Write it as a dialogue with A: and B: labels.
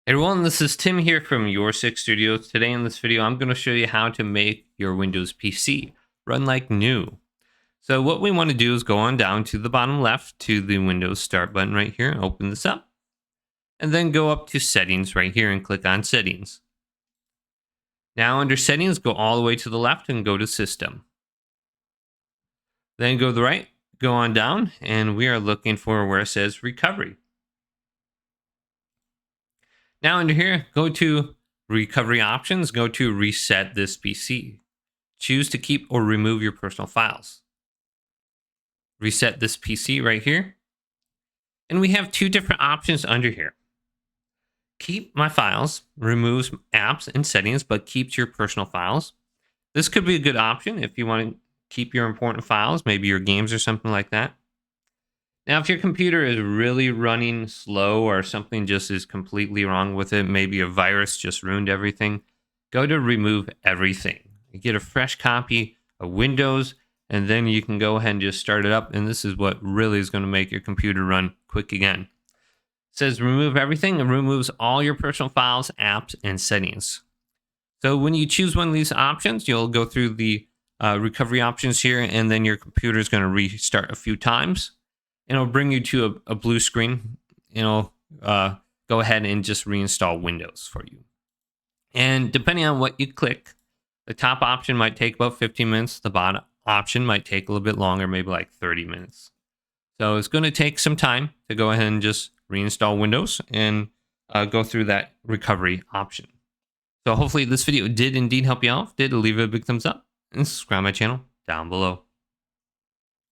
A: Hey everyone, this is Tim here from Your Six Studios. Today in this video, I'm going to show you how to make your Windows PC run like new. So what we want to do is go on down to the bottom left to the Windows Start button right here and open this up. And then go up to Settings right here and click on Settings. Now under Settings, go all the way to the left and go to System. Then go to the right, go on down, and we are looking for where it says Recovery. Now under here, go to Recovery Options, go to Reset this PC. Choose to keep or remove your personal files. Reset this PC right here. And we have two different options under here. Keep my files, removes apps and settings, but keeps your personal files. This could be a good option if you want to keep your important files, maybe your games or something like that. Now, if your computer is really running slow or something just is completely wrong with it, maybe a virus just ruined everything, go to Remove Everything. You get a fresh copy of Windows, and then you can go ahead and just start it up. And this is what really is going to make your computer run quick again. It says Remove Everything and removes all your personal files, apps, and settings. So when you choose one of these options, you'll go through the recovery options here, and then your computer is going to restart a few times. And it'll bring you to a blue screen. It'll go ahead and just reinstall Windows for you. And depending on what you click, the top option might take about 15 minutes. The bottom option might take a little bit longer, maybe like 30 minutes. So it's going to take some time to go ahead and just reinstall Windows and go through that recovery option. So hopefully this video did indeed help you out. If it did, leave it a big thumbs up and subscribe to my channel down below.